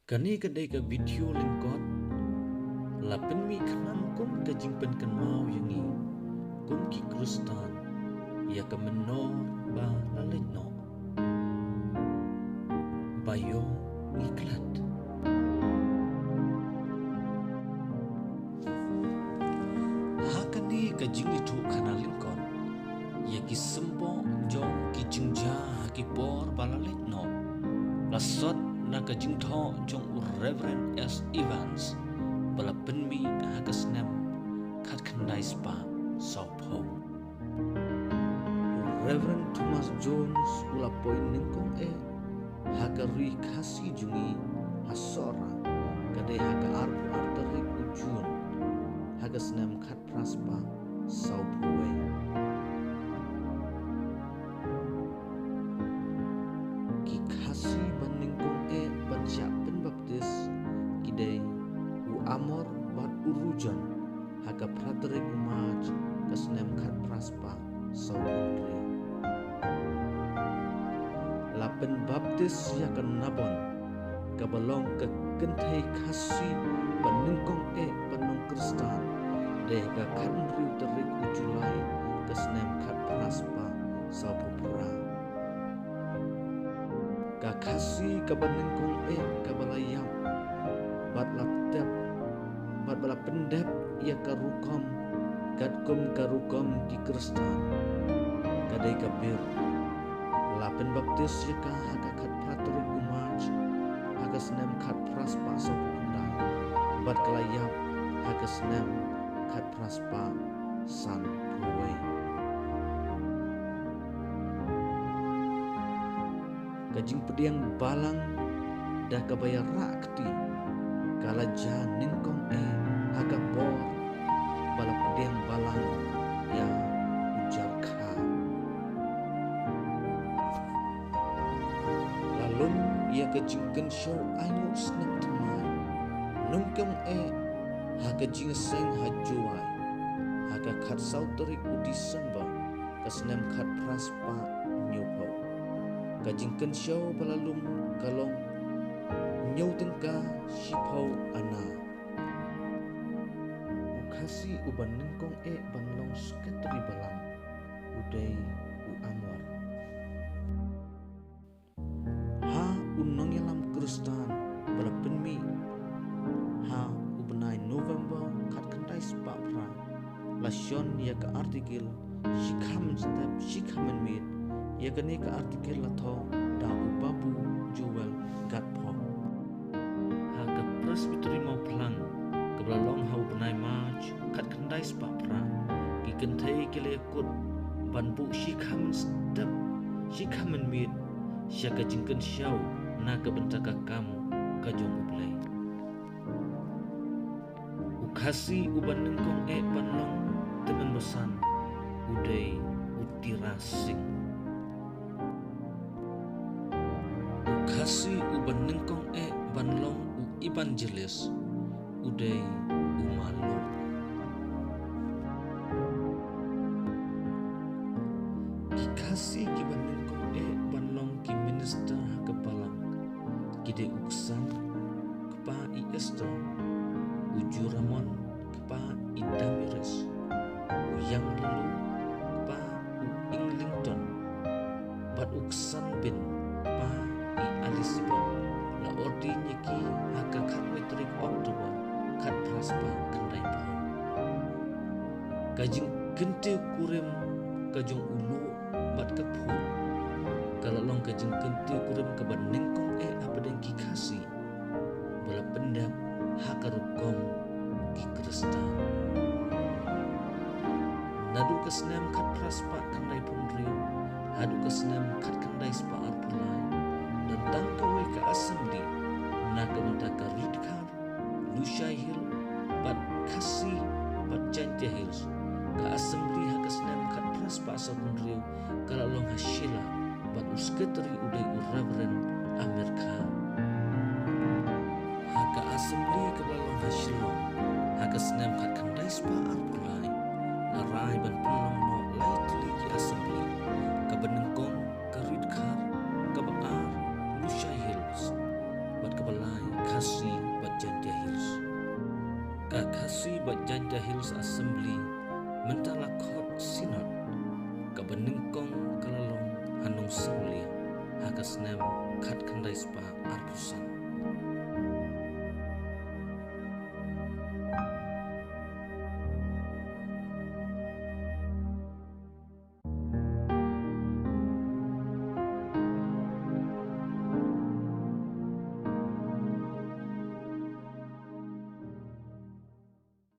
Kani kadai ka video lingkot lapen mi khanam kum ka jingpen kan mau yangi kum ki krustan ya ka menor ba lalit no bayo ngiklat hakani ka jingi thu khana lingkot ya ki sembo jong ki jingja ki por ba lalit no lasot na ka jingtho jong Reverend S. Evans bala penmi hagasnem khat khandai spa sopho Reverend Thomas Jones ula point ningkong hagari khasi jungi hasora kadai haga arpu arterik ujun hagasnem khat praspa sopho ki khasi baningkong bansiapin baptis kidai u amor bat urujan haga praterik umaj kasnem khat praspa saudri lapen baptis ya kan nabon kabalong ke kenthai khasi baningkong panong kristan de ga khan riu terik ujulai kasnem khat praspa saupura ka khasi kabaningkong kabalayam bat latep bat bala pendep ia karukom gatkum karukom ki kristan kadai kabir lapen baptis ya ka haga khat pratorik umaj haga snem khat praspa sopunda bat kalayam haga snem khat praspa san ruwai kajing pediang balang dah kabaya rakti kala janin kong haga por bala pediang balang ya ujar kha lalum ia kajingken show anyu snap temai nungkong haga jingseng hajuai haga khat sauterik udisamba kasnem khat praspa nyupo kajingken show balalum kalong nyau tengka shipau ana ukasi uban ningkong banlong seketri balang udai u amor ha unong yalam krustan balapenmi ha ubenai November kat kentai spapra lasion ya ke artikel shikhamen step shikhamen mit ya kani ka artikel latho da ubabu juwel gatpho haga presbytery mau plang kebelalong hau benai maj kat kendai spapra ki kentai kele kut banbu shikhamen step shikhamen mit syaka jingken syau na ka bentaka kamu kajong ublai ukasi uban ningkong banlong temen bosan udai utirasing ukasi uban ningkong banlong u evangelis udai umalu kikasi kiban ningkong banlong ki minister kepalang kide uksan kepa i Esther uju Ramon kepa i Damiris yang lalu kepa u Inglington bat uksan bin kepa i Alisibon la ordi nyeki haka khat wetrik Oktober khat praspa kendai pau kajing kente kurem kajung ulu bat kepu kalalong kajing kente kurem kaban ningkong apa dan kikasi bala pendam hakarukom ki kristan nadu kesnam khat praspa kendai pundri hadu kesnam khat kendai spa arpulai dan tangkawe ke assembly naka mutaka ridkar Lucia Hill bat kasi bat Jantia Hills ke assembly hakasnam khat praspa sabunriu kalalong hasila bat usketri udai Reverend Amir Khan haka assembly kalalong hasilo hakasnam khat khandai spa arpulai larai ban pelong no lightly ki assembly kabanengkong karidkar kabaar Lucia Hills bat kabalai Kakasi Bajanja Hills. Kakasi Bajanja Hills Assembly mentala kot sinod kabeningkong kelalong hanung saulia hakas nem kat kandai spa arpusan.